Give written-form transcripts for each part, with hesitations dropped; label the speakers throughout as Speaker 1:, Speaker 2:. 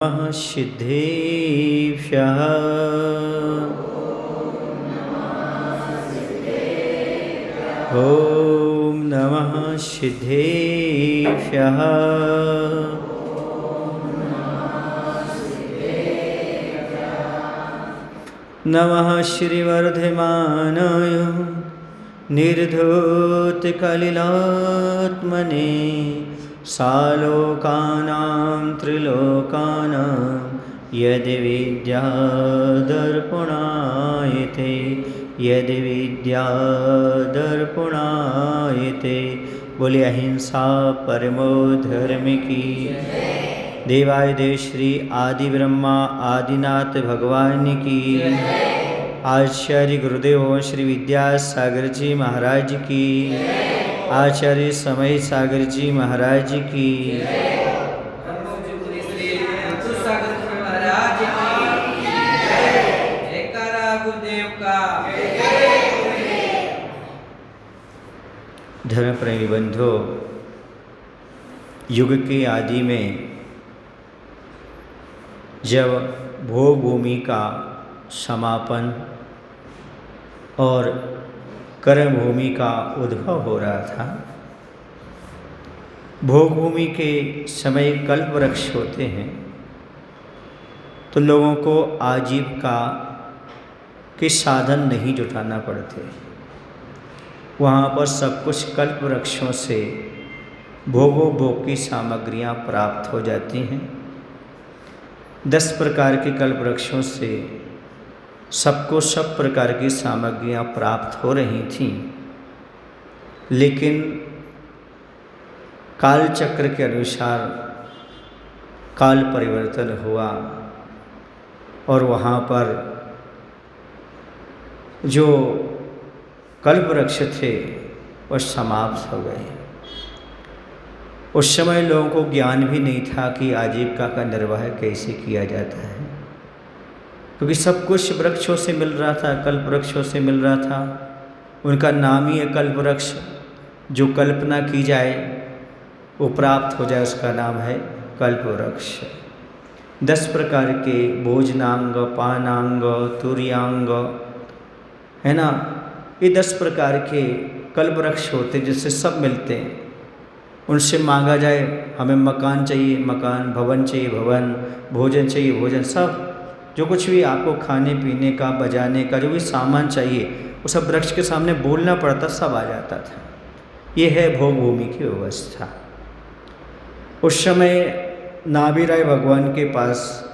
Speaker 1: नमः सिद्धेभ्यः। ॐ नमः सिद्धेभ्यः। नमः श्रीवर्धमानाय निर्धूतकलिलात्मने सालोकानां त्रिलोकानां यदि विद्यादर्पणायते बोले अहिंसा परमो धर्म की। देवाय देव श्री आदि ब्रह्मा आदिनाथ भगवान की। आचार्य गुरुदेव श्री विद्यासागर जी महाराज की। आचार्य समय सागर जी महाराज की। धर्म प्रेमी बंधो, युग के आदि में जब भोग भूमि का समापन और कर्म भूमि का उद्भव हो रहा था, भोग भूमि के समय कल्प वृक्ष होते हैं तो लोगों को आजीविका के साधन नहीं जुटाना पड़ते। वहाँ पर सब कुछ कल्प वृक्षों से भोग की सामग्रियाँ प्राप्त हो जाती हैं। 10 प्रकार के कल्प वृक्षों से सबको सब प्रकार की सामग्रियाँ प्राप्त हो रही थीं, लेकिन काल चक्र के अनुसार काल परिवर्तन हुआ और वहाँ पर जो कल्प वृक्ष थे वह समाप्त हो गए। उस समय लोगों को ज्ञान भी नहीं था कि आजीविका का निर्वाह कैसे किया जाता है, क्योंकि सब कुछ वृक्षों से मिल रहा था, कल्प वृक्षों से मिल रहा था। उनका नाम ही है कल्प वृक्ष। जो कल्पना की जाए वो प्राप्त हो जाए, उसका नाम है कल्प वृक्ष। 10 प्रकार के भोजनांग, पानांग, तुर्यांग, है ना, ये 10 प्रकार के कल्प वृक्ष होते जिससे सब मिलते हैं। उनसे मांगा जाए हमें मकान चाहिए मकान, भवन चाहिए भवन, भोजन चाहिए भोजन, सब जो कुछ भी आपको खाने पीने का, बजाने का जो भी सामान चाहिए वो सब वृक्ष के सामने बोलना पड़ता, सब आ जाता था। ये है भोग भूमि की व्यवस्था। उस समय नाभिराय भगवान के पास,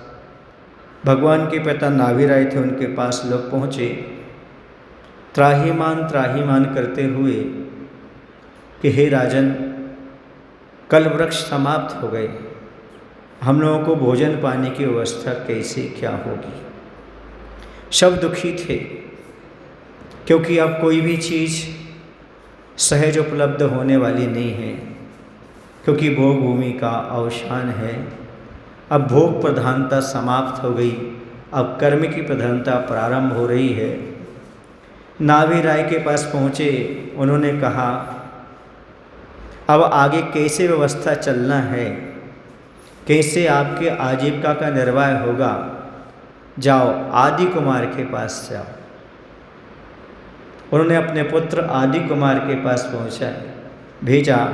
Speaker 1: भगवान के पिता नाभिराय थे, उनके पास लोग पहुँचे त्राहिमाम करते हुए कि हे राजन, कल्प वृक्ष समाप्त हो गए, हम लोगों को भोजन पाने की व्यवस्था कैसे क्या होगी। सब दुखी थे, क्योंकि अब कोई भी चीज़ सहज उपलब्ध होने वाली नहीं है, क्योंकि भोग भूमि का अवसान है। अब भोग प्रधानता समाप्त हो गई, अब कर्म की प्रधानता प्रारंभ हो रही है। नाभिराय के पास पहुँचे, उन्होंने कहा अब आगे कैसे व्यवस्था चलना है, कैसे आपके आजीविका का निर्वाह होगा। जाओ आदि कुमार के पास जाओ। उन्होंने अपने पुत्र आदि कुमार के पास भेजा।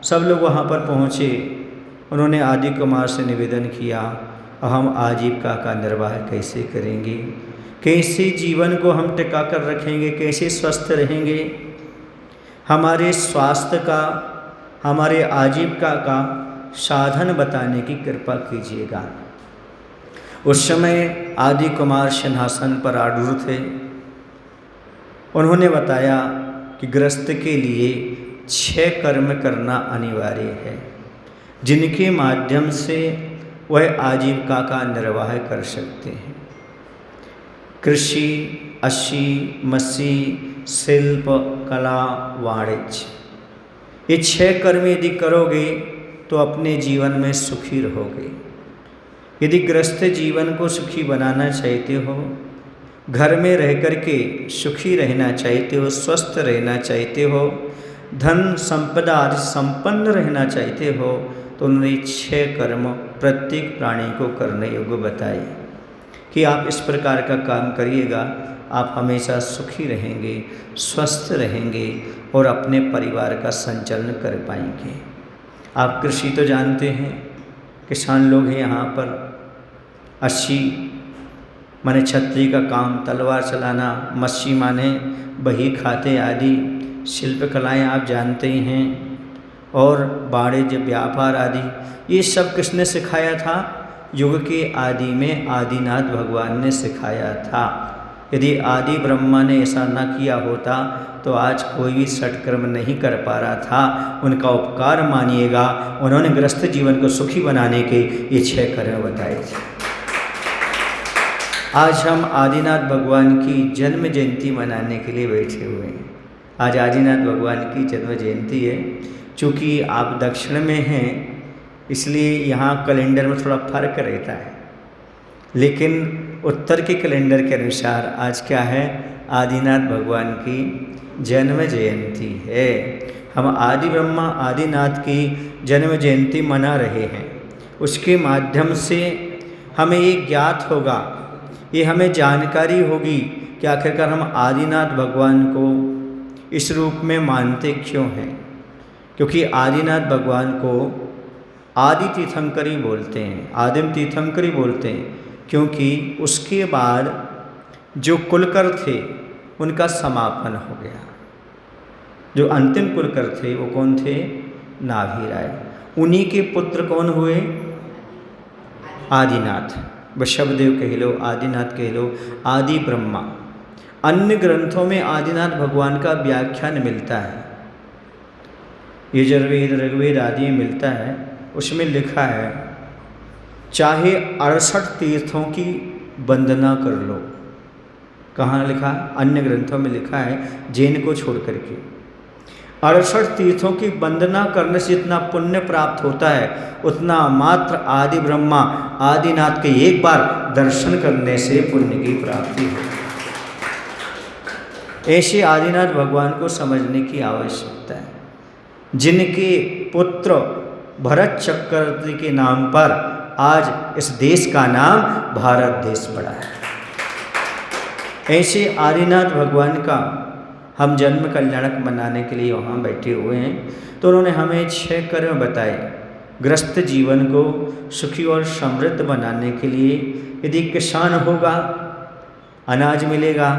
Speaker 1: सब लोग वहाँ पर पहुँचे। उन्होंने आदि कुमार से निवेदन किया, हम आजीविका का निर्वाह कैसे करेंगे, कैसे जीवन को हम टिका कर रखेंगे, कैसे स्वस्थ रहेंगे। हमारे स्वास्थ्य का, हमारे आजीविका का साधन बताने की कृपा कीजिएगा। उस समय आदि कुमार सिंहासन पर आरूढ़ थे। उन्होंने बताया कि गृहस्थ के लिए 6 कर्म करना अनिवार्य है, जिनके माध्यम से वह आजीविका का निर्वाह कर सकते हैं। कृषि, अशी, मसी, शिल्प, कला, वाणिज्य, ये 6 कर्म यदि करोगे तो अपने जीवन में सुखी रहोगे। यदि गृहस्थ जीवन को सुखी बनाना चाहते हो, घर में रह कर के सुखी रहना चाहते हो, स्वस्थ रहना चाहते हो, धन संपदा आदि संपन्न रहना चाहते हो, तो उन्होंने 6 कर्म प्रत्येक प्राणी को करने योग्य बताए कि आप इस प्रकार का काम करिएगा, आप हमेशा सुखी रहेंगे, स्वस्थ रहेंगे और अपने परिवार का संचालन कर पाएंगे। आप कृषि तो जानते हैं, किसान लोग हैं यहाँ पर। 80 माने छत्री का काम, तलवार चलाना, मच्छी माने बही खाते आदि शिल्प कलाएँ आप जानते ही हैं, और वाणिज्य व्यापार आदि, ये सब किसने सिखाया था? युग के आदि में आदिनाथ भगवान ने सिखाया था। यदि आदि ब्रह्मा ने ऐसा न किया होता तो आज कोई भी सत्कर्म नहीं कर पा रहा था। उनका उपकार मानिएगा, उन्होंने गृहस्थ जीवन को सुखी बनाने के ये 6 कर्म बताए थे। आज हम आदिनाथ भगवान की जन्म जयंती मनाने के लिए बैठे हुए हैं। आज आदिनाथ भगवान की जन्म जयंती है। चूँकि आप दक्षिण में हैं इसलिए यहाँ कैलेंडर में थोड़ा फर्क रहता है, लेकिन उत्तर के कैलेंडर के अनुसार आज क्या है? आदिनाथ भगवान की जन्म जयंती है। हम आदि ब्रह्मा आदिनाथ की जन्म जयंती मना रहे हैं। उसके माध्यम से हमें ये ज्ञात होगा, ये हमें जानकारी होगी कि आखिरकार हम आदिनाथ भगवान को इस रूप में मानते क्यों हैं। क्योंकि आदिनाथ भगवान को आदि तीर्थंकरी बोलते हैं, आदिम तीर्थंकरी बोलते हैं, क्योंकि उसके बाद जो कुलकर थे उनका समापन हो गया। जो अंतिम कुलकर थे वो कौन थे? नाभि राय। उन्हीं के पुत्र कौन हुए? आदिनाथ। वृषभदेव कह लो, आदिनाथ कह लो, आदि ब्रह्मा। अन्य ग्रंथों में आदिनाथ भगवान का व्याख्यान मिलता है, यजुर्वेद ऋग्वेद आदि में मिलता है। उसमें लिखा है चाहे 68 तीर्थों की वंदना कर लो। कहाँ लिखा? अन्य ग्रंथों में लिखा है, जैन को छोड़ करके 68 तीर्थों की वंदना करने से जितना पुण्य प्राप्त होता है उतना मात्र आदि ब्रह्मा आदिनाथ के एक बार दर्शन करने से पुण्य की प्राप्ति हो। ऐसे आदिनाथ भगवान को समझने की आवश्यकता है, जिनके पुत्र भरत चक्रवर्ती के नाम पर आज इस देश का नाम भारत देश पड़ा है। ऐसे आदिनाथ भगवान का हम जन्म कल्याणक मनाने के लिए वहाँ बैठे हुए हैं। तो उन्होंने हमें 6 कर्म बताए गृहस्थ जीवन को सुखी और समृद्ध बनाने के लिए। यदि किसान होगा अनाज मिलेगा,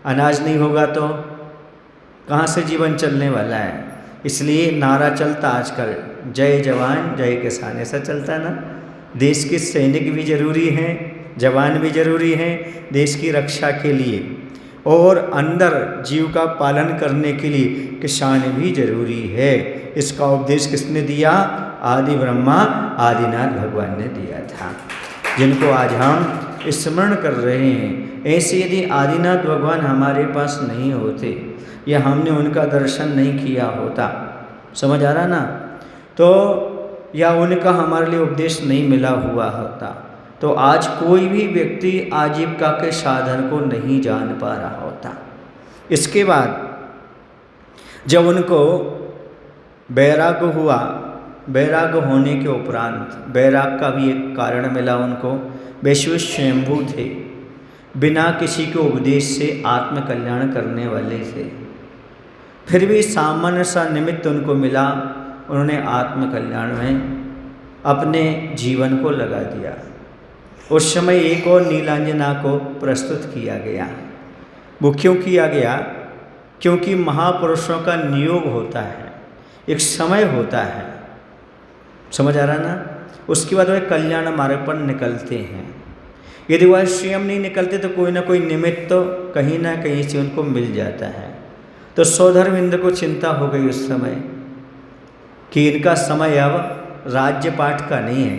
Speaker 1: अनाज नहीं होगा तो कहाँ से जीवन चलने वाला है। इसलिए नारा चलता आजकल, जय जवान जय किसान, ऐसा चलता ना। देश के सैनिक भी जरूरी हैं, जवान भी जरूरी हैं देश की रक्षा के लिए, और अंदर जीव का पालन करने के लिए किसान भी जरूरी है। इसका उपदेश किसने दिया? आदि ब्रह्मा आदिनाथ भगवान ने दिया था, जिनको आज हम स्मरण कर रहे हैं। ऐसे यदि आदिनाथ भगवान हमारे पास नहीं होते या हमने उनका दर्शन नहीं किया होता, समझ आ रहा ना, तो या उनका हमारे लिए उपदेश नहीं मिला हुआ होता तो आज कोई भी व्यक्ति आजीविका के साधन को नहीं जान पा रहा होता। इसके बाद जब उनको वैराग्य हुआ, वैराग्य होने के उपरांत वैराग्य का भी एक कारण मिला उनको। वैश्व स्वयंभू थे, बिना किसी के उपदेश से आत्मकल्याण करने वाले थे, फिर भी सामान्य सा निमित्त उनको मिला, उन्होंने आत्मकल्याण में अपने जीवन को लगा दिया। उस समय एक और नीलांजना को प्रस्तुत किया गया। वो क्यों किया गया? क्योंकि महापुरुषों का नियोग होता है, एक समय होता है, समझ आ रहा ना। उसके बाद वह कल्याण मार्ग पर निकलते हैं। यदि वह स्वयं नहीं निकलते तो कोई ना कोई निमित्त तो कहीं ना कहीं से उनको मिल जाता है। तो सौधर्मेंद्र को चिंता हो गई उस समय कि इनका समय अब राज्य पाठ का नहीं है,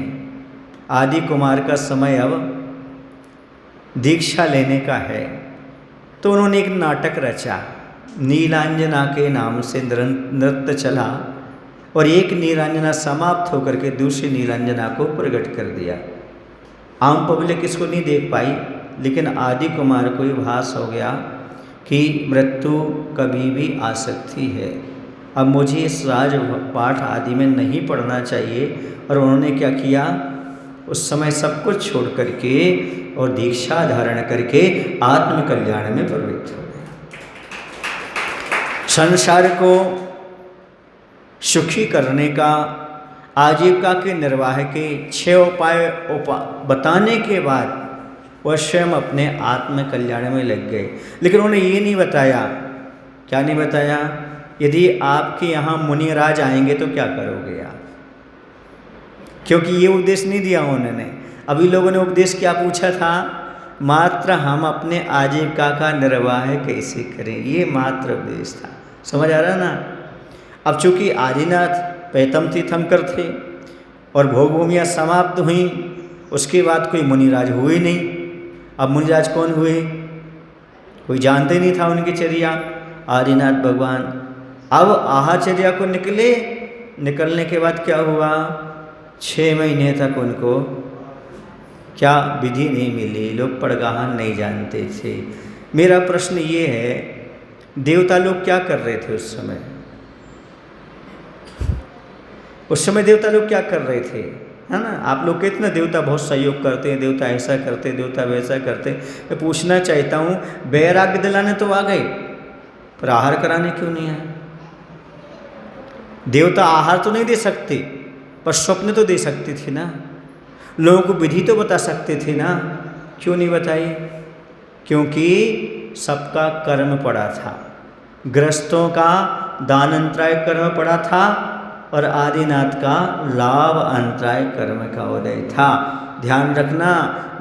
Speaker 1: आदि कुमार का समय अब दीक्षा लेने का है। तो उन्होंने एक नाटक रचा, नीलांजना के नाम से नृत्य चला, और एक नीलांजना समाप्त होकर के दूसरी नीलांजना को प्रकट कर दिया। आम पब्लिक इसको नहीं देख पाई, लेकिन आदि कुमार को ये भास हो गया कि मृत्यु कभी भी आ सकती है अब मुझे इस राजपाठ आदि में नहीं पढ़ना चाहिए। और उन्होंने क्या किया, उस समय सब कुछ छोड़ करके और दीक्षा धारण करके आत्मकल्याण में प्रवृत्त हो गए। संसार को सुखी करने का, आजीविका के निर्वाह के 6 उपाय बताने के बाद वह स्वयं अपने आत्मकल्याण में लग गए। लेकिन उन्होंने ये नहीं बताया, क्या नहीं बताया, यदि आपके यहाँ मुनिराज आएंगे तो क्या करोगे आप, क्योंकि ये उपदेश नहीं दिया उन्होंने। अभी लोगों ने उपदेश क्या पूछा था, मात्र हम अपने आजीविका का निर्वाह कैसे करें, ये मात्र उपदेश था। समझ आ रहा ना। अब चूंकि आदिनाथ पैतम तीर्थंकर थे और भोग भूमियाँ समाप्त हुई, उसके बाद कोई मुनिराज हुए नहीं। अब मुनिराज कौन हुए, कोई जानते नहीं था उनकी चर्या, आदिनाथ भगवान। अब आहाचर्या को निकले, निकलने के बाद क्या हुआ, 6 महीने तक उनको क्या विधि नहीं मिली, लोग पड़गाहन नहीं जानते थे। मेरा प्रश्न ये है, देवता लोग क्या कर रहे थे उस समय? उस समय देवता लोग क्या कर रहे थे, है ना। आप लोग कहते ना देवता बहुत सहयोग करते हैं, देवता ऐसा करते, देवता वैसा करते। मैं पूछना चाहता हूँ, वैराग्य दिलाने तो आ गए, पर आहार कराने क्यों नहीं आए? देवता आहार तो नहीं दे सकते, पर स्वप्न तो दे सकते थे ना, लोगों को विधि तो बता सकते थे ना, क्यों नहीं बताई? क्योंकि सबका कर्म पड़ा था। गृहस्थों का दानंतराय कर्म पड़ा था और आदिनाथ का लाभ अंतराय कर्म का उदय था। ध्यान रखना,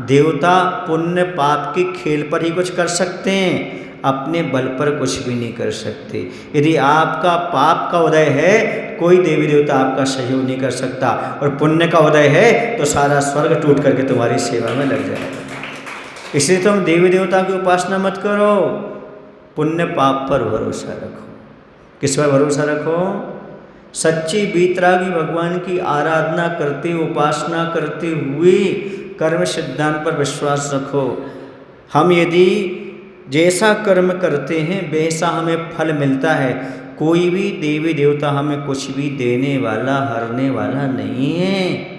Speaker 1: देवता पुण्य पाप के खेल पर ही कुछ कर सकते हैं, अपने बल पर कुछ भी नहीं कर सकते। यदि आपका पाप का उदय है, कोई देवी देवता आपका सहयोग नहीं कर सकता, और पुण्य का उदय है तो सारा स्वर्ग टूट करके तुम्हारी सेवा में लग जाएगा। इसलिए तुम देवी देवता की उपासना मत करो, पुण्य पाप पर भरोसा रखो। किस पर भरोसा रखो? सच्ची बीतरागी भगवान की आराधना करते, उपासना करते हुए कर्म सिद्धांत पर विश्वास रखो। हम यदि जैसा कर्म करते हैं वैसा हमें फल मिलता है। कोई भी देवी देवता हमें कुछ भी देने वाला, हरने वाला नहीं है।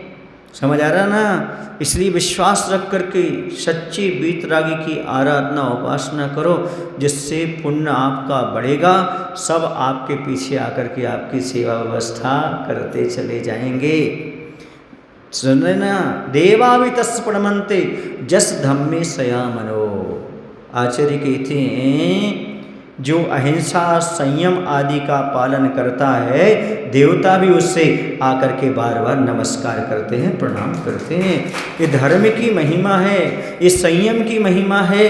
Speaker 1: समझ आ रहा ना। इसलिए विश्वास रख करके सच्ची बीतरागी की आराधना उपासना करो, जिससे पुण्य आपका बढ़ेगा। सब आपके पीछे आकर के आपकी सेवा व्यवस्था करते चले जाएंगे। सुन रहे ना, देवा भी तस् प्रणमन्ते जस धम्मे सयामनो। आचार्य कहते हैं, जो अहिंसा संयम आदि का पालन करता है, देवता भी उससे आकर के बार बार नमस्कार करते हैं, प्रणाम करते हैं। ये धर्म की महिमा है, ये संयम की महिमा है।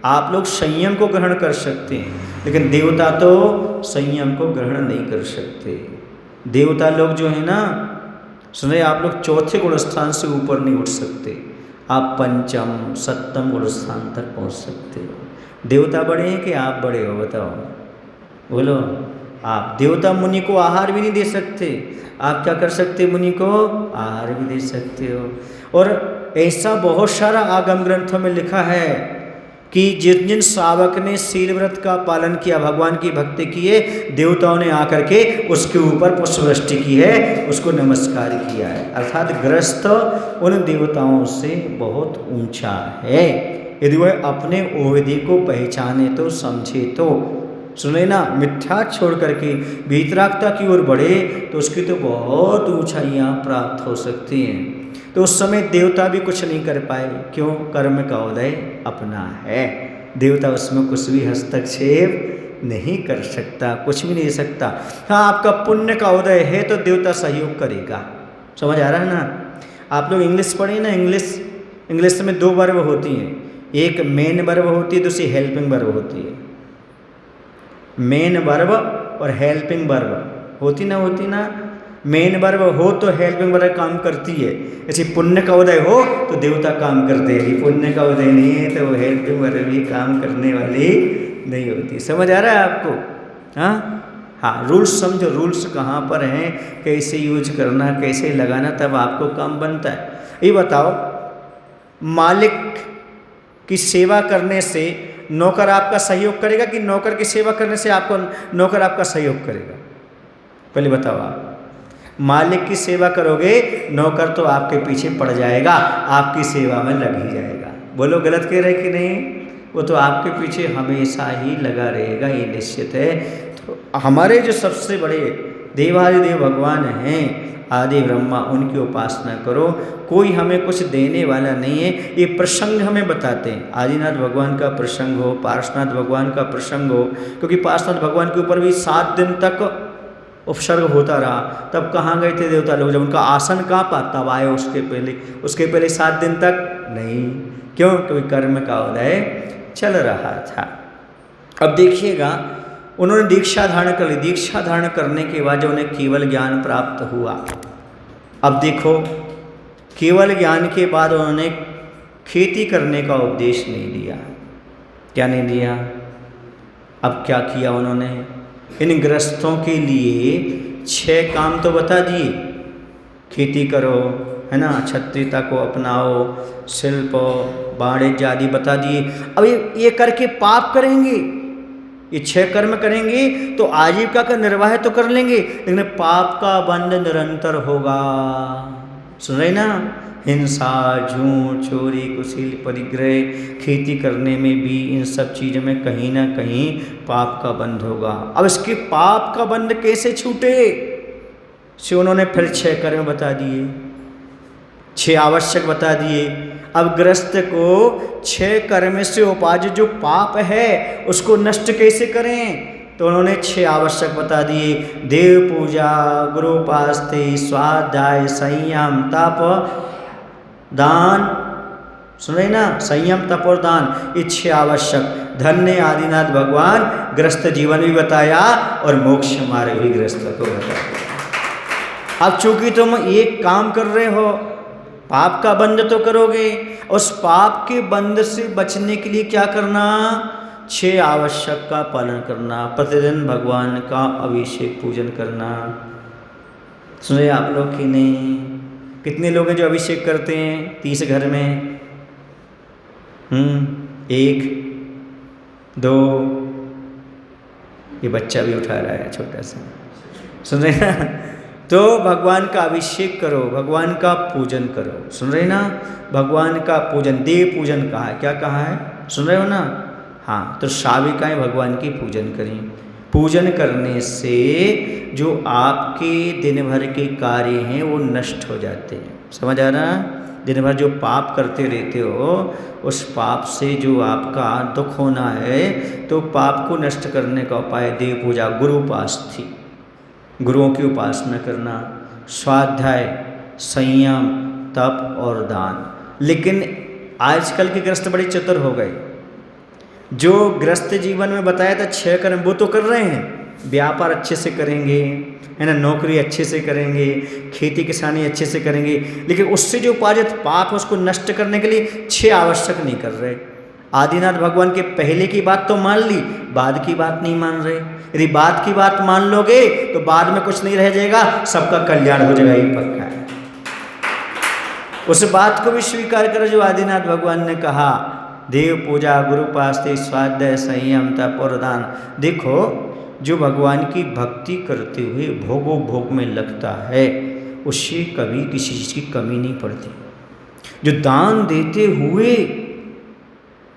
Speaker 1: आप लोग संयम को ग्रहण कर सकते हैं, लेकिन देवता तो संयम को ग्रहण नहीं कर सकते। देवता लोग जो है ना, सुने, आप लोग चौथे गुण स्थान से ऊपर नहीं उठ सकते, आप पंचम सप्तम गुण स्थान तक पहुँच सकते हो। देवता बड़े हैं कि आप बड़े हो, बताओ, बोलो। आप देवता मुनि को आहार भी नहीं दे सकते, आप क्या कर सकते, मुनि को आहार भी दे सकते हो। और ऐसा बहुत सारा आगम ग्रंथों में लिखा है कि जिन जिन श्रावक ने शील व्रत का पालन किया, भगवान की भक्ति की है, देवताओं ने आकर के उसके ऊपर पुष्पवृष्टि की है, उसको नमस्कार किया है। अर्थात गृहस्थ उन देवताओं से बहुत ऊंचा है। यदि वह अपने ओहदे को पहचाने तो, समझे तो। सुने ना, मिथ्या छोड़ करके वीतरागता की ओर बढ़े तो उसकी तो बहुत ऊंचाइयाँ प्राप्त हो सकती हैं। तो उस समय देवता भी कुछ नहीं कर पाए, क्यों? कर्म का उदय अपना है, देवता उसमें कुछ भी हस्तक्षेप नहीं कर सकता, कुछ भी नहीं दे सकता। हाँ, आपका पुण्य का उदय है तो देवता सहयोग करेगा। समझ आ रहा है ना। आप लोग इंग्लिश पढ़े ना, इंग्लिश में 2 वर्ब होती हैं, एक मेन वर्ब होती है, दूसरी हेल्पिंग वर्ब होती है। मेन वर्ब और हेल्पिंग वर्ब होती ना। मेन वर्ब हो तो हेल्पिंग वर्ब काम करती है। ऐसे पुण्य का उदय हो तो देवता काम करते हैं, पुण्य का उदय नहीं है तो हेल्पिंग वर्ब भी काम करने वाली नहीं होती। समझ आ रहा है आपको? हाँ, रूल्स समझो, रूल्स कहाँ पर हैं, कैसे यूज करना, कैसे लगाना, तब आपको काम बनता है। ये बताओ, मालिक की सेवा करने से नौकर आपका सहयोग करेगा कि नौकर की सेवा करने से आपको नौकर आपका सहयोग करेगा? पहले बताओ आप, मालिक की सेवा करोगे, नौकर तो आपके पीछे पड़ जाएगा, आपकी सेवा में लग ही जाएगा। बोलो गलत कह रहे कि नहीं? वो तो आपके पीछे हमेशा ही लगा रहेगा, ये निश्चित है। तो हमारे जो सबसे बड़े देवादिदेव भगवान हैं, आदि ब्रह्मा, उनकी उपासना करो। कोई हमें कुछ देने वाला नहीं है। ये प्रसंग हमें बताते हैं, आदिनाथ भगवान का प्रसंग हो, पार्श्वनाथ भगवान का प्रसंग हो, क्योंकि पार्श्वनाथ भगवान के ऊपर भी 7 दिन तक उपसर्ग होता रहा। तब कहाँ गए थे देवता लोग? जब उनका आसन कांपा तब आए, उसके पहले 7 दिन तक नहीं। क्यों? क्योंकि कर्म का उदय चल रहा था। अब देखिएगा, उन्होंने दीक्षा धारण कर ली। दीक्षा धारण करने के बाद जब उन्हें केवल ज्ञान प्राप्त हुआ, अब देखो, केवल ज्ञान के बाद उन्होंने खेती करने का उपदेश नहीं दिया। क्या नहीं दिया? अब क्या किया उन्होंने? इन गृहस्थों के लिए 6 काम तो बता दिए, खेती करो, है ना, क्षत्रियता को अपनाओ, शिल्प, वाणिज्य आदि बता दिए। अब ये करके पाप करेंगे, ये 6 कर्म करेंगे तो आजीविका का निर्वाह तो कर लेंगे, लेकिन पाप का बंध निरंतर होगा। सुन रहे ना? हिंसा, झूठ, चोरी, कुशील, परिग्रह, खेती करने में भी, इन सब चीज़ों में कहीं ना कहीं पाप का बंध होगा। अब इसके पाप का बंध कैसे छूटे? से उन्होंने फिर 6 कर्म बता दिए, 6 आवश्यक बता दिए। अब गृहस्थ को 6 कर्म से उपार्जित जो पाप है उसको नष्ट कैसे करें? तो उन्होंने 6 आवश्यक बता दिए। देव पूजा, गुरुपास्ते, स्वाध्याय, संयम, तप, दान। सुन रहे ना? संयम, तप और दान, ये 6 आवश्यक। धन्य आदिनाथ भगवान गृहस्थ जीवन भी बताया और मोक्ष मार्ग भी गृहस्थ को बताया। अब चूंकि तुम एक काम कर रहे हो, पाप का बंध तो करोगे, उस पाप के बंध से बचने के लिए क्या करना? 6 आवश्यक का पालन करना, प्रतिदिन भगवान का अभिषेक पूजन करना। सुने आप लोग कि नहीं? कितने लोग हैं जो अभिषेक करते हैं 30 घर में? 1, 2, ये बच्चा भी उठा रहा है छोटा सा, सुन रहे ना? तो भगवान का अभिषेक करो, भगवान का पूजन करो। सुन रहे ना? भगवान का पूजन, देव पूजन कहा है। क्या कहा है? सुन रहे हो ना? हाँ, तो साविकाएँ भगवान की पूजन करें। पूजन करने से जो आपके दिन भर के कार्य हैं वो नष्ट हो जाते हैं। समझ आ रहा? दिन भर जो पाप करते रहते हो, उस पाप से जो आपका दुख होना है, तो पाप को नष्ट करने का उपाय देव पूजा, गुरुपास्थी, गुरुओं की उपासना करना, स्वाध्याय, संयम, तप और दान। लेकिन आजकल के गृहस्थ बड़े चतुर हो गए। जो गृहस्थ जीवन में बताया था 6 कर्म वो तो कर रहे हैं, व्यापार अच्छे से करेंगे, है ना, नौकरी अच्छे से करेंगे, खेती किसानी अच्छे से करेंगे, लेकिन उससे जो उपार्जित पाप है उसको नष्ट करने के लिए 6 आवश्यक नहीं कर रहे। आदिनाथ भगवान के पहले की बात तो मान ली, बाद की बात नहीं मान रहे। यदि बाद की बात मान लोगे तो बाद में कुछ नहीं रह जाएगा, सबका कल्याण हो जाएगा, ये पक्का है। उस बात को भी स्वीकार करो जो आदिनाथ भगवान ने कहा, देव पूजा, गुरुपास्ते, स्वाध्याय, संयम, तप और दान। देखो, जो भगवान की भक्ति करते हुए भोगो भोग में लगता है, उससे कभी किसी चीज़ की कमी नहीं पड़ती। जो दान देते हुए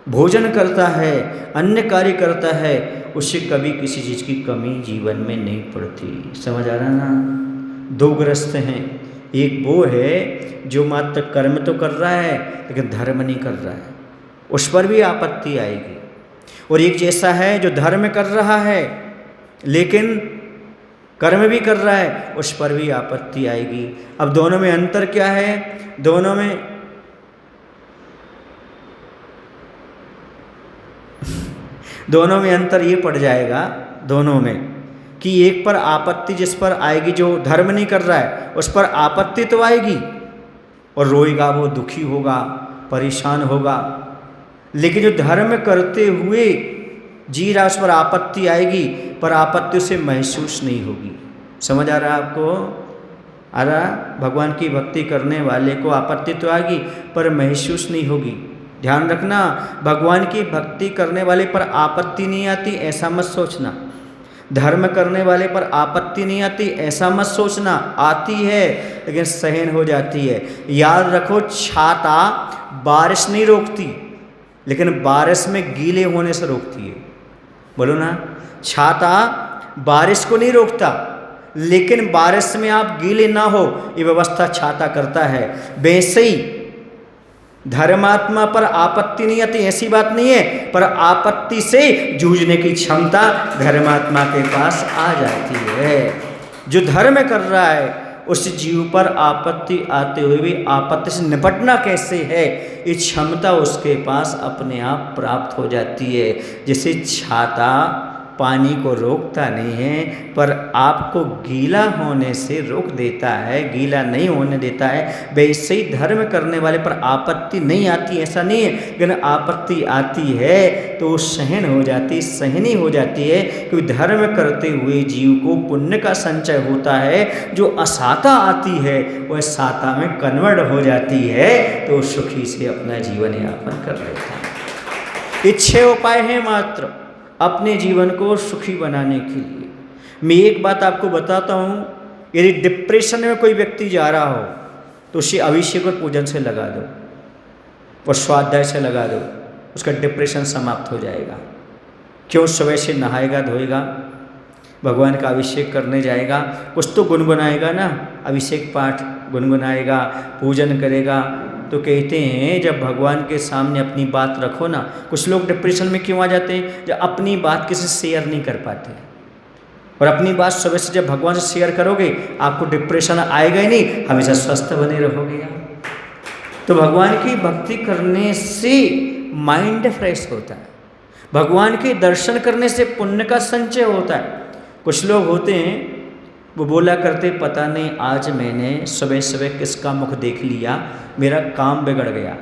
Speaker 1: भोजन करता है, अन्य कार्य करता है, उससे कभी किसी चीज़ की कमी जीवन में नहीं पड़ती। समझ आ रहा ना? 2 गृहस्थ हैं, एक वो है जो मात्र कर्म तो कर रहा है लेकिन धर्म नहीं कर रहा है, उस पर भी आपत्ति आएगी। और एक जैसा है जो धर्म कर रहा है लेकिन कर्म भी कर रहा है, उस पर भी आपत्ति आएगी। अब दोनों में अंतर क्या है? दोनों में अंतर ये पड़ जाएगा दोनों में कि एक पर आपत्ति जिस पर आएगी, जो धर्म नहीं कर रहा है उस पर आपत्ति तो आएगी और रोएगा, वो दुखी होगा, परेशान होगा। लेकिन जो धर्म करते हुए जी रहा उस पर आपत्ति आएगी, पर आपत्ति उसे महसूस नहीं होगी। समझ आ रहा है आपको? आ रहा? भगवान की भक्ति करने वाले को आपत्ति तो आएगी पर महसूस नहीं होगी। ध्यान रखना, भगवान की भक्ति करने वाले पर आपत्ति नहीं आती ऐसा मत सोचना। धर्म करने वाले पर आपत्ति नहीं आती ऐसा मत सोचना, आती है लेकिन सहन हो जाती है। याद रखो, छाता बारिश नहीं रोकती लेकिन बारिश में गीले होने से रोकती है। बोलो ना, छाता बारिश को नहीं रोकता लेकिन बारिश में आप गीले ना हो ये व्यवस्था छाता करता है। वैसे ही धर्मात्मा पर आपत्ति नहीं आती ऐसी बात नहीं है, पर आपत्ति से जूझने की क्षमता धर्मात्मा के पास आ जाती है। जो धर्म कर रहा है उस जीव पर आपत्ति आते हुए भी आपत्ति से निपटना कैसे है, ये क्षमता उसके पास अपने आप प्राप्त हो जाती है। जैसे छाता पानी को रोकता नहीं है पर आपको गीला होने से रोक देता है, गीला नहीं होने देता है, वैसे ही धर्म करने वाले पर आपत्ति नहीं आती ऐसा नहीं है, लेकिन आपत्ति आती है तो वो सहन हो जाती, सहनी हो जाती है। क्योंकि धर्म करते हुए जीव को पुण्य का संचय होता है। जो असाता आती है वह साता में कन्वर्ट हो जाती है तो सुखी से अपना जीवन यापन कर लेता है। ये 6 उपाय हैं मात्र अपने जीवन को सुखी बनाने के लिए। मैं एक बात आपको बताता हूँ, यदि डिप्रेशन में कोई व्यक्ति जा रहा हो तो उसे अभिषेक और पूजन से लगा दो और स्वाध्याय से लगा दो, उसका डिप्रेशन समाप्त हो जाएगा। क्यों? सुबह से नहाएगा धोएगा, भगवान का अभिषेक करने जाएगा, कुछ तो गुनगुनाएगा ना, अभिषेक पाठ गुनगुनाएगा, पूजन करेगा। तो कहते हैं जब भगवान के सामने अपनी बात रखो ना, कुछ लोग डिप्रेशन में क्यों आ जाते हैं? जब अपनी बात किसी से शेयर नहीं कर पाते। और अपनी बात सुबह से जब भगवान से शेयर करोगे आपको डिप्रेशन आएगा ही नहीं, हमेशा स्वस्थ बने रहोगे आप। तो भगवान की भक्ति करने से माइंड फ्रेश होता है, भगवान के दर्शन करने से पुण्य का संचय होता है। कुछ लोग होते हैं वो बोला करते, पता नहीं आज मैंने सुबह सुबह किसका मुख देख लिया, मेरा काम बिगड़ गया।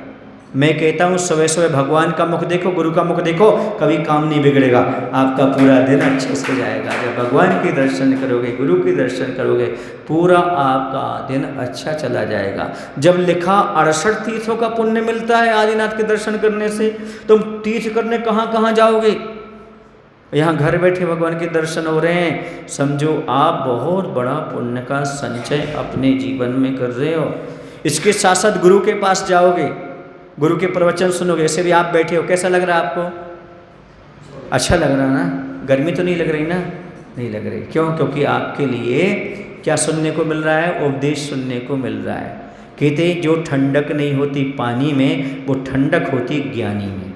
Speaker 1: मैं कहता हूँ सुबह सुबह भगवान का मुख देखो, गुरु का मुख देखो, कभी काम नहीं बिगड़ेगा, आपका पूरा दिन अच्छे से जाएगा। जब भगवान के दर्शन करोगे, गुरु के दर्शन करोगे, पूरा आपका दिन अच्छा चला जाएगा। जब लिखा 68 तीर्थों का पुण्य मिलता है आदिनाथ के दर्शन करने से, तुम तीर्थ करने कहाँ कहाँ जाओगे? यहाँ घर बैठे भगवान के दर्शन हो रहे हैं, समझो आप बहुत बड़ा पुण्य का संचय अपने जीवन में कर रहे हो। इसके साथ साथ गुरु के पास जाओगे, गुरु के प्रवचन सुनोगे। ऐसे भी आप बैठे हो, कैसा लग रहा है आपको? अच्छा लग रहा ना? गर्मी तो नहीं लग रही ना? नहीं लग रही। क्यों? क्योंकि आपके लिए क्या सुनने को मिल रहा है? उपदेश सुनने को मिल रहा है। कहते जो ठंडक नहीं होती पानी में, वो ठंडक होती ज्ञानी में।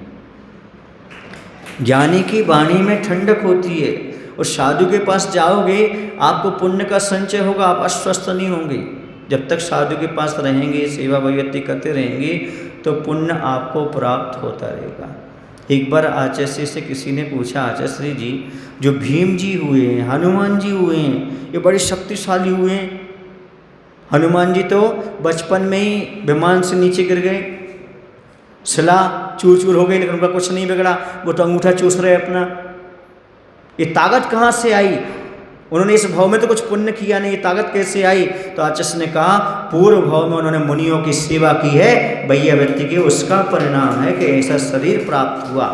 Speaker 1: ज्ञानी की वाणी में ठंडक होती है। और साधु के पास जाओगे आपको पुण्य का संचय होगा, आप अस्वस्थ नहीं होंगे। जब तक साधु के पास रहेंगे, सेवा भगवती करते रहेंगे तो पुण्य आपको प्राप्त होता रहेगा। एक बार आचार्य से किसी ने पूछा, आचार्य जी जो भीम जी हुए हैं, हनुमान जी हुए हैं, ये बड़े शक्तिशाली हुए हैं। हनुमान जी तो बचपन में ही विमान से नीचे गिर गए, शिला चूर चूर हो गई, लेकिन उनका कुछ नहीं बिगड़ा, वो तो अंगूठा चूस रहे अपना। ये ताकत कहाँ से आई? उन्होंने इस भाव में तो कुछ पुण्य किया नहीं, ताकत कैसे आई? तो आचार्य ने कहा पूर्व भाव में उन्होंने मुनियों की सेवा की है, भैया व्यक्ति के उसका परिणाम है कि ऐसा शरीर प्राप्त हुआ।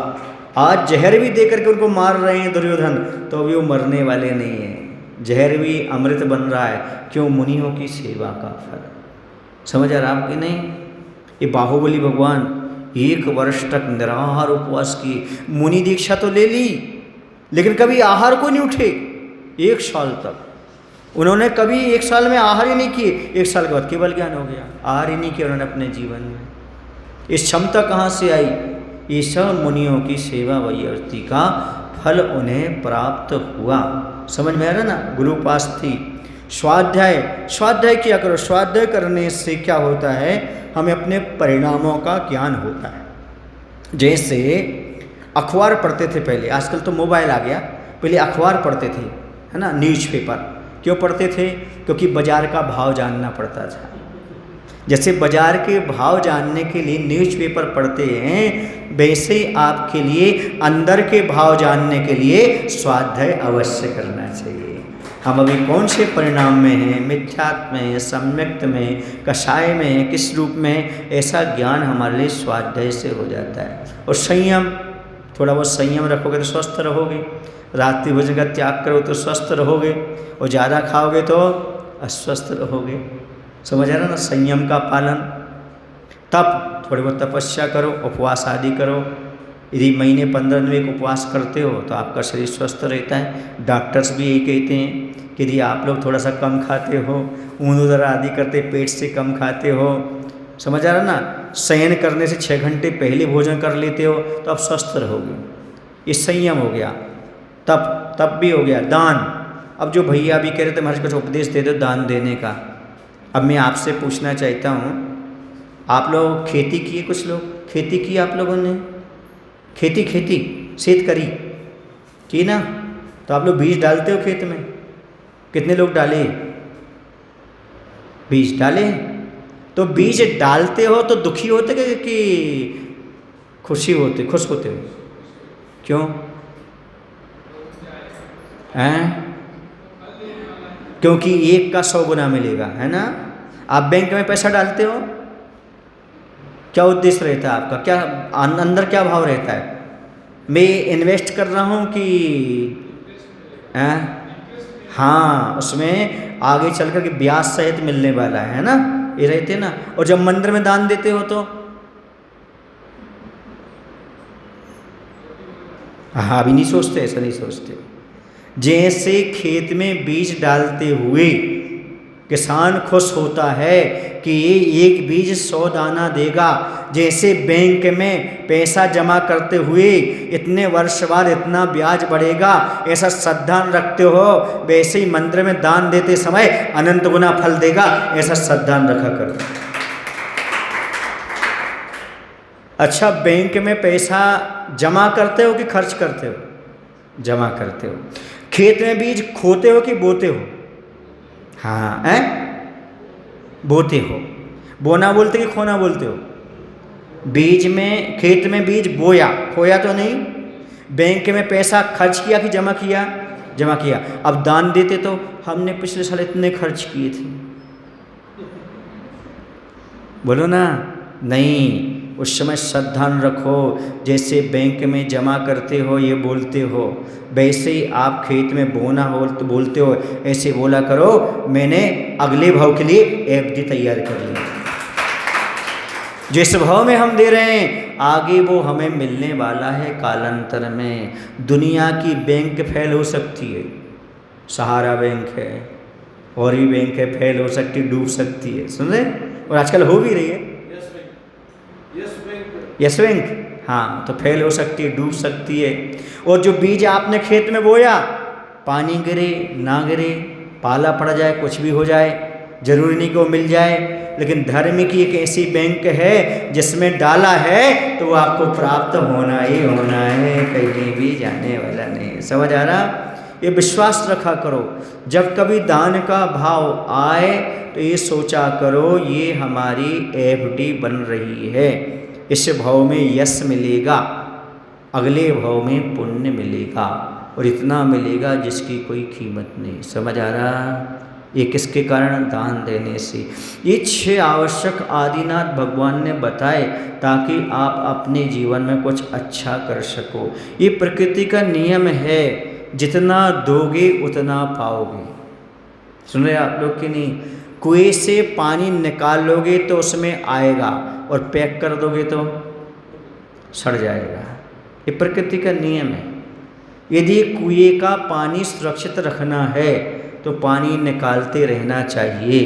Speaker 1: आज जहर भी दे करके उनको मार रहे हैं दुर्योधन, तो अभी वो मरने वाले नहीं हैं, जहर भी अमृत बन रहा है। क्यों? मुनियों की सेवा का फल। समझ आ रहा आपकी? नहीं। ये बाहुबली भगवान 1 वर्ष तक निराहार उपवास किए, मुनि दीक्षा तो ले ली लेकिन कभी आहार को नहीं उठे। 1 साल तक उन्होंने कभी 1 साल में आहार ही नहीं किए। 1 साल के बाद केवल ज्ञान हो गया, आहार ही नहीं किया उन्होंने अपने जीवन में। इस क्षमता कहाँ से आई? ये सब मुनियों की सेवा वैवर्ती का फल उन्हें प्राप्त हुआ। समझ में आ रहा ना? गुरु पास थी। स्वाध्याय, स्वाध्याय क्या करो? स्वाध्याय करने से क्या होता है? हमें अपने परिणामों का ज्ञान होता है। जैसे अखबार पढ़ते थे पहले, आजकल तो मोबाइल आ गया, पहले अखबार पढ़ते थे, है ना, न्यूज़पेपर। क्यों पढ़ते थे? क्योंकि बाज़ार का भाव जानना पड़ता था। जैसे बाज़ार के भाव जानने के लिए न्यूज़पेपर पढ़ते हैं, वैसे ही आपके लिए अंदर के भाव जानने के लिए स्वाध्याय अवश्य करना चाहिए। हम अभी कौन से परिणाम में हैं, मिथ्यात्व में, सम्यक्त में, कषाय में, किस रूप में, ऐसा ज्ञान हमारे लिए स्वाध्याय से हो जाता है। और संयम, थोड़ा बहुत संयम रखोगे तो स्वस्थ रहोगे। रात्रि भोजन का त्याग करो तो स्वस्थ रहोगे, और ज़्यादा खाओगे तो अस्वस्थ रहोगे। समझ आ रहा ना, संयम का पालन। तब थोड़ी बहुत तपस्या करो, उपवास आदि करो। यदि महीने 15 दिन एक उपवास करते हो तो आपका शरीर स्वस्थ रहता है। डॉक्टर्स भी यही कहते हैं कि यदि आप लोग थोड़ा सा कम खाते हो, ऊँध उदर आदि करते, पेट से कम खाते हो, समझ आ रहा ना, शयन करने से 6 घंटे पहले भोजन कर लेते हो तो आप स्वस्थ रहोगे। ये संयम हो गया। तब भी हो गया दान। अब जो भैया अभी कह रहे थे महाराज कुछ उपदेश दे दो दान देने का। अब मैं आपसे पूछना चाहता हूँ, आप लोग खेती किए? कुछ लोग खेती की आप लोगों ने? खेती शेत की ना? तो आप लोग बीज डालते हो खेत में? कितने लोग डाले? बीज डाले। तो बीज डालते हो तो दुखी होते कि खुश होते हो? क्यों? हैं? क्योंकि एक का 100 गुना मिलेगा, है ना? आप बैंक में पैसा डालते हो, क्या उद्देश्य रहता है आपका? क्या अंदर क्या भाव रहता है? मैं इन्वेस्ट कर रहा हूँ कि हाँ, उसमें आगे चल कर के ब्याज सहित मिलने वाला है ना, ये रहते ना। और जब मंदिर में दान देते हो तो हाँ, अभी नहीं सोचते, ऐसा नहीं सोचते। जैसे खेत में बीज डालते हुए किसान खुश होता है कि ये एक बीज 100 दाना देगा, जैसे बैंक में पैसा जमा करते हुए इतने वर्ष बाद इतना ब्याज बढ़ेगा, ऐसा श्रद्धान रखते हो, वैसे ही मंदिर में दान देते समय अनंत गुना फल देगा, ऐसा श्रद्धान रखा करो। अच्छा, बैंक में पैसा जमा करते हो कि खर्च करते हो? जमा करते हो। खेत में बीज खोते हो कि बोते हो? हाँ, बोते हो। बोना बोलते कि खोना बोलते हो? बीज में, खेत में बीज बोया, खोया तो नहीं। बैंक में पैसा खर्च किया कि जमा किया? जमा किया। अब दान देते तो हमने पिछले साल इतने खर्च किए थे, बोलो ना। नहीं, उस समय श्रद्धान रखो, जैसे बैंक में जमा करते हो ये बोलते हो, वैसे ही आप खेत में बोना हो तो बोलते हो, ऐसे बोला करो, मैंने अगले भाव के लिए एफडी तैयार कर ली। जिस भाव में हम दे रहे हैं आगे वो हमें मिलने वाला है कालांतर में। दुनिया की बैंक फेल हो सकती है, सहारा बैंक है और भी बैंक है, फेल हो सकती है, डूब सकती है, सुन रहे? और आजकल हो भी रही है यस बैंक, हाँ, तो फेल हो सकती है, डूब सकती है। और जो बीज आपने खेत में बोया, पानी गिरे ना गिरे, पाला पड़ जाए, कुछ भी हो जाए, जरूरी नहीं कि वो मिल जाए, लेकिन धर्म की एक ऐसी बैंक है जिसमें डाला है तो वो आपको प्राप्त होना ही होना है, कहीं भी जाने वाला नहीं। समझ आ रहा? ये विश्वास रखा करो। जब कभी दान का भाव आए तो ये सोचा करो, ये हमारी एफडी बन रही है, इस भाव में यश मिलेगा, अगले भाव में पुण्य मिलेगा, और इतना मिलेगा जिसकी कोई कीमत नहीं। समझ आ रहा? ये किसके कारण? दान देने से। ये 6 आवश्यक आदिनाथ भगवान ने बताए ताकि आप अपने जीवन में कुछ अच्छा कर सको। ये प्रकृति का नियम है, जितना दोगे उतना पाओगे। सुन रहे आप लोग कि नहीं? कुएं से पानी निकालोगे तो उसमें आएगा, और पैक कर दोगे तो सड़ जाएगा। ये प्रकृति का नियम है। यदि कुएं का पानी सुरक्षित रखना है तो पानी निकालते रहना चाहिए।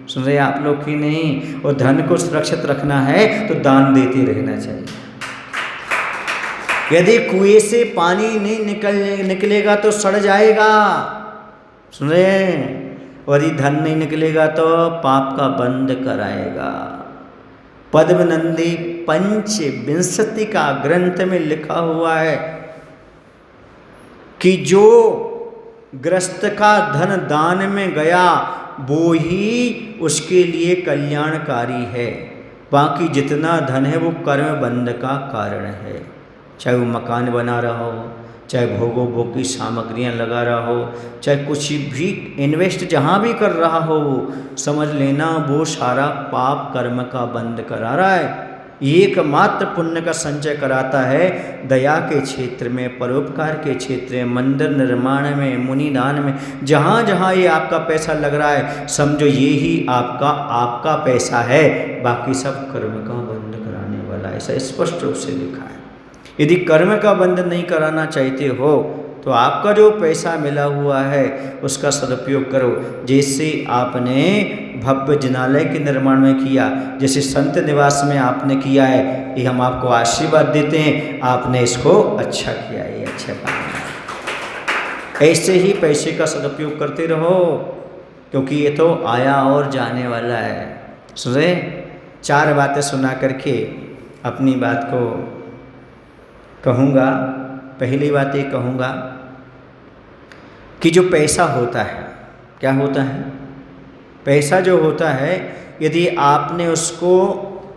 Speaker 1: सुन रहे आप लोग कि नहीं? और धन को सुरक्षित रखना है तो दान देते रहना चाहिए। यदि कुएं से पानी नहीं निकलेगा तो सड़ जाएगा, सुन रहे हैं? और यदि धन नहीं निकलेगा तो पाप का बंद कराएगा। पद्मनंदी पंचविंशति का ग्रंथ में लिखा हुआ है कि जो ग्रस्त का धन दान में गया वो ही उसके लिए कल्याणकारी है, बाकी जितना धन है वो कर्म बंध का कारण है। चाहे वो मकान बना रहा हो, चाहे भोगो भोग की सामग्रियाँ लगा रहा हो, चाहे कुछ भी इन्वेस्ट जहाँ भी कर रहा हो, समझ लेना वो सारा पाप कर्म का बंद करा रहा है। एकमात्र पुण्य का संचय कराता है दया के क्षेत्र में, परोपकार के क्षेत्र में, मंदिर निर्माण में, मुनि दान में। जहाँ जहाँ ये आपका पैसा लग रहा है समझो ये ही आपका पैसा है, बाकी सब कर्म का बंध कराने वाला है। ऐसा स्पष्ट रूप से लिखा है। यदि कर्म का बंध नहीं कराना चाहते हो तो आपका जो पैसा मिला हुआ है उसका सदुपयोग करो। जैसे आपने भव्य जिनालय के निर्माण में किया, जैसे संत निवास में आपने किया है, ये हम आपको आशीर्वाद देते हैं, आपने इसको अच्छा किया, ये अच्छा काम है। ऐसे ही पैसे का सदुपयोग करते रहो, क्योंकि ये तो आया और जाने वाला है। सुने, 4 बातें सुना करके अपनी बात को कहूँगा। पहली बात ये कहूँगा कि जो पैसा होता है, क्या होता है? पैसा जो होता है, यदि आपने उसको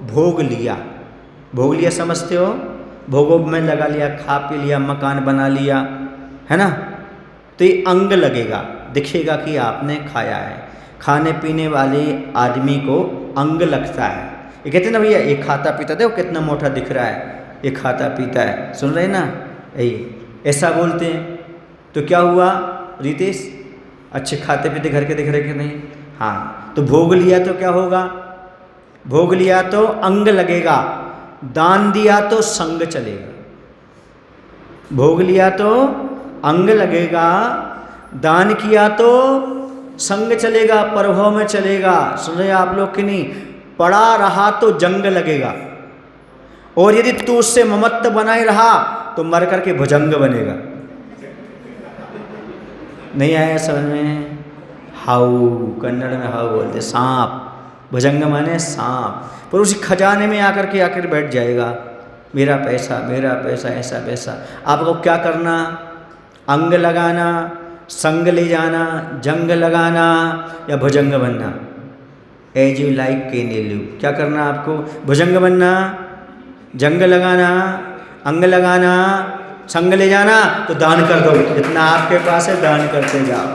Speaker 1: भोग लिया समझते हो, भोगों में लगा लिया, खा पी लिया, मकान बना लिया, है ना, तो ये अंग लगेगा, दिखेगा कि आपने खाया है। खाने पीने वाले आदमी को अंग लगता है। ये कहते हैं ना भैया, ये खाता पीता, देखो कितना मोटा दिख रहा है, ये खाता पीता है। सुन रहे ना, ऐसा बोलते हैं। तो क्या हुआ रितेश, अच्छे खाते पीते घर के दिख रहे कि नहीं? हाँ, तो भोग लिया तो क्या होगा? भोग लिया तो अंग लगेगा, दान दिया तो संग चलेगा। भोग लिया तो अंग लगेगा, दान किया तो संग चलेगा, प्रभाव में चलेगा। सुन रहे आप लोग कि नहीं? पड़ा रहा तो जंग लगेगा, और यदि तू उससे ममत्व बनाए रहा तो मर करके भुजंग बनेगा। नहीं आया समझ में? हाउ, कन्नड़ में हाउ बोलते, सांप। भुजंग माने सांप, पर उसी खजाने में आकर बैठ जाएगा, मेरा पैसा, ऐसा पैसा। आपको क्या करना? अंग लगाना, संग ले जाना, जंग लगाना या भुजंग बनना। एज यू लाइक केनेलू। क्या करना आपको? भुजंग बनना, जंग लगाना, अंग लगाना, संग ले जाना, तो दान कर दो। जितना आपके पास है दान करते जाओ,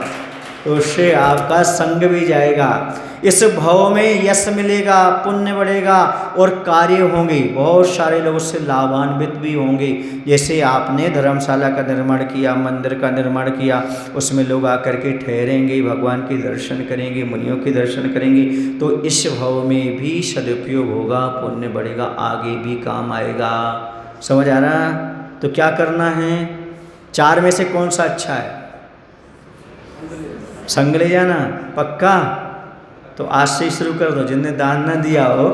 Speaker 1: तो उससे आपका संग भी जाएगा। इस भाव में यश मिलेगा, पुण्य बढ़ेगा और कार्य होंगे, बहुत सारे लोग उससे लाभान्वित भी होंगे। जैसे आपने धर्मशाला का निर्माण किया, मंदिर का निर्माण किया, उसमें लोग आकर के ठहरेंगे, भगवान के दर्शन करेंगे, मुनियों के दर्शन करेंगे, तो इस भाव में भी सदुपयोग होगा, पुण्य बढ़ेगा, आगे भी काम आएगा। समझ आ रहा? तो क्या करना है? 4 में से कौन सा अच्छा है? संग ले जाना, पक्का? तो आज से शुरू कर दो। जिनने दान न दिया हो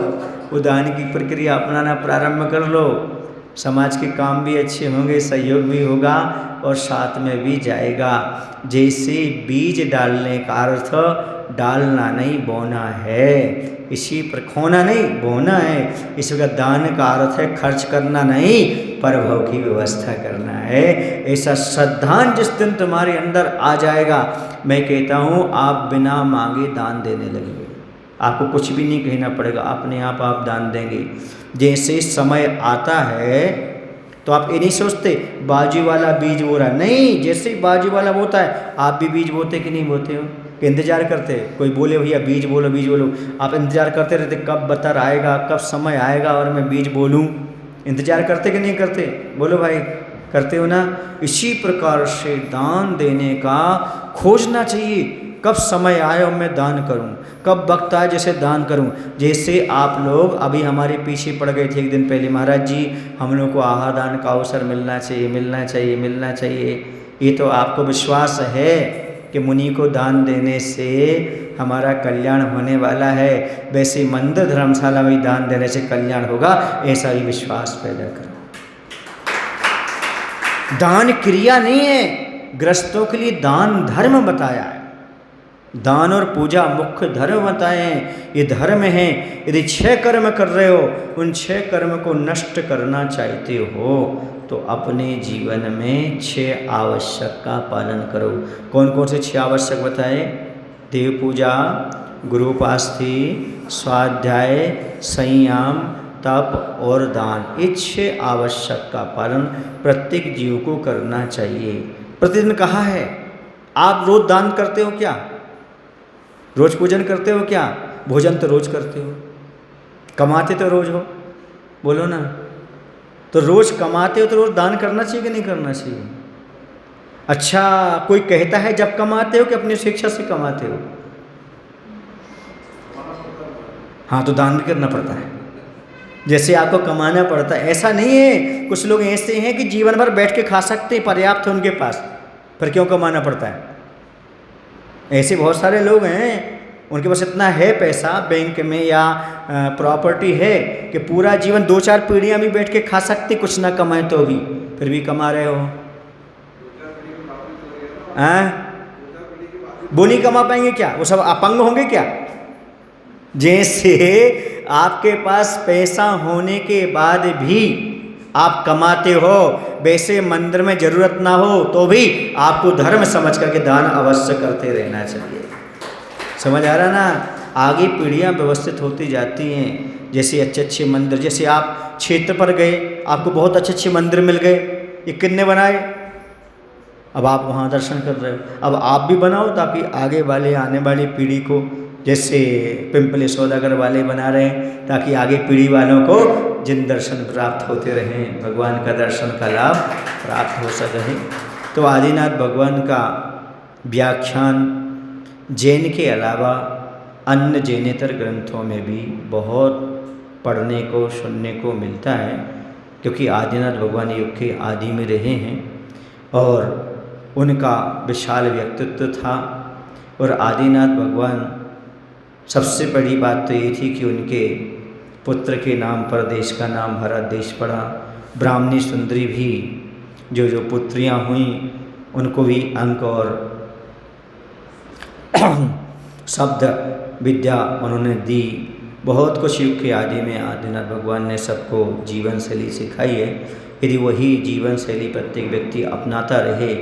Speaker 1: वो दान की प्रक्रिया अपनाना प्रारंभ कर लो। समाज के काम भी अच्छे होंगे, सहयोग भी होगा और साथ में भी जाएगा। जैसे बीज डालने का अर्थ डालना नहीं, बोना है। इसी पर खोना नहीं, बोना है। इसी का दान का अर्थ है खर्च करना नहीं, प्रभाव की व्यवस्था करना है। ऐसा श्रद्धांजलि जिस दिन तुम्हारे अंदर आ जाएगा, मैं कहता हूँ आप बिना मांगे दान देने लगेंगे। आपको कुछ भी नहीं कहना पड़ेगा, अपने आप दान देंगे। जैसे समय आता है तो आप ये नहीं सोचते बाजू वाला बीज बो रहा, नहीं, जैसे ही बाजू वाला बोता है आप भी बीज बोते कि नहीं बोते हो? कि इंतजार करते? कोई बोले भैया बीज बोलो, बीज बोलो, आप इंतजार करते रहते कब बतर आएगा, कब समय आएगा और मैं बीज बोलूँ। इंतजार करते कि नहीं करते? बोलो भाई, करते हो ना? इसी प्रकार से दान देने का खोजना चाहिए। कब समय आए और मैं दान करूं, कब वक्त आए जैसे दान करूं। जैसे आप लोग अभी हमारे पीछे पड़ गए थे एक दिन पहले, महाराज जी हम लोग को आहार दान का अवसर मिलना चाहिए, मिलना चाहिए, मिलना चाहिए। ये तो आपको विश्वास है कि मुनि को दान देने से हमारा कल्याण होने वाला है, वैसे मंदिर धर्मशाला में दान देने से कल्याण होगा, ऐसा ही विश्वास पैदा करो। दान क्रिया नहीं है, गृहस्थों के लिए दान धर्म बताया है। दान और पूजा मुख्य धर्म बताए हैं, ये धर्म है। यदि 6 कर्म कर रहे हो, उन 6 कर्म को नष्ट करना चाहते हो तो अपने जीवन में 6 आवश्यक का पालन करो। कौन कौन से 6 आवश्यक बताए? देव पूजा, गुरुपास्थि, स्वाध्याय, संयम, तप और दान। ये 6 आवश्यक का पालन प्रत्येक जीव को करना चाहिए। प्रतिदिन कहा है, आप रोज दान करते हो क्या? रोज पूजन करते हो क्या? भोजन तो रोज करते हो, कमाते तो रोज हो, बोलो ना। तो रोज कमाते हो तो रोज दान करना चाहिए कि नहीं करना चाहिए? अच्छा, कोई कहता है जब कमाते हो कि अपनी शिक्षा से कमाते हो? हाँ, तो दान भी करना पड़ता है। जैसे आपको कमाना पड़ता है, ऐसा नहीं है। कुछ लोग ऐसे हैं कि जीवन भर बैठ के खा सकते हैं, पर्याप्त है उनके पास, पर क्यों कमाना पड़ता है? ऐसे बहुत सारे लोग हैं, उनके पास इतना है पैसा बैंक में या प्रॉपर्टी है कि पूरा जीवन 2-4 पीढ़ियां भी बैठ के खा सकते, कुछ ना कमाए तो भी, फिर भी कमा रहे हो। वो नहीं कमा पाएंगे क्या? वो सब अपंग होंगे क्या? जैसे आपके पास पैसा होने के बाद भी आप कमाते हो, वैसे मंदिर में जरूरत ना हो तो भी आपको धर्म समझ करके दान अवश्य करते रहना चाहिए। समझ आ रहा ना? आगे पीढ़ियां व्यवस्थित होती जाती हैं। जैसे अच्छे अच्छे मंदिर, जैसे आप क्षेत्र पर गए, आपको बहुत अच्छे अच्छे मंदिर मिल गए, ये किसने बनाए? अब आप वहाँ दर्शन कर रहे हो, अब आप भी बनाओ ताकि आगे वाले आने वाली पीढ़ी को, जैसे पिंपले सौदागर वाले बना रहे हैं, ताकि आगे पीढ़ी वालों को जिन दर्शन प्राप्त होते रहें, भगवान का दर्शन का लाभ प्राप्त हो सके। तो आदिनाथ भगवान का व्याख्यान जैन के अलावा अन्य जैनेतर ग्रंथों में भी बहुत पढ़ने को सुनने को मिलता है, क्योंकि आदिनाथ भगवान युग के आदि में रहे हैं और उनका विशाल व्यक्तित्व था। और आदिनाथ भगवान, सबसे बड़ी बात तो ये थी कि उनके पुत्र के नाम पर देश का नाम भारत देश पड़ा। ब्राह्मणी सुंदरी भी जो पुत्रियां हुईं उनको भी अंक और शब्द विद्या उन्होंने दी। बहुत कुछ युग के आदि में आदिनाथ भगवान ने सबको जीवन शैली सिखाई है। यदि वही जीवन शैली प्रत्येक व्यक्ति अपनाता रहे,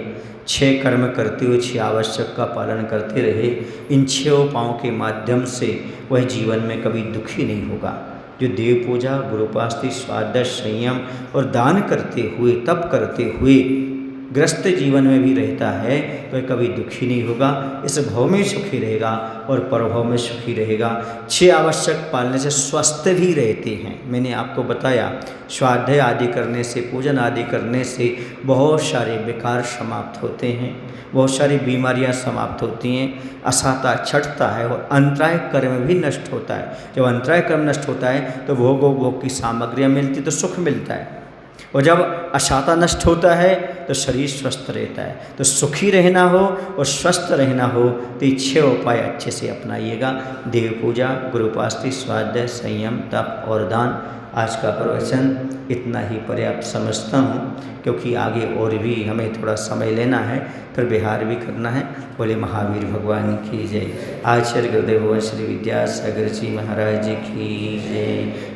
Speaker 1: 6 कर्म करते हुए 6 आवश्यक का पालन करते रहे, इन 6 उपायों के माध्यम से वह जीवन में कभी दुखी नहीं होगा। जो देव पूजा, गुरुपास्ति, स्वाध्याय, संयम और दान करते हुए, तप करते हुए ग्रस्त जीवन में भी रहता है तो कभी दुखी नहीं होगा। इस भव में सुखी रहेगा और परभव में सुखी रहेगा। 6 आवश्यक पालने से स्वस्थ भी रहते हैं। मैंने आपको बताया, स्वाध्याय आदि करने से, पूजन आदि करने से बहुत सारे विकार समाप्त होते हैं, बहुत सारी बीमारियां समाप्त होती हैं, असाता छटता है और अंतराय कर्म भी नष्ट होता है। जब अंतराय कर्म नष्ट होता है तो भोग की सामग्रियाँ मिलती तो सुख मिलता है, और जब अशाता नष्ट होता है तो शरीर स्वस्थ रहता है। तो सुखी रहना हो और स्वस्थ रहना हो तो ये 6 उपाय अच्छे से अपनाइएगा। देव पूजा, गुरुपास्ति, स्वाध्याय, संयम, तप और दान। आज का प्रवचन इतना ही पर्याप्त समझता हूँ, क्योंकि आगे और भी हमें थोड़ा समय लेना है, फिर विहार भी करना है। बोले महावीर भगवान की जय। आचार्य गुरुदेव श्री विद्यासागर जी महाराज की जय।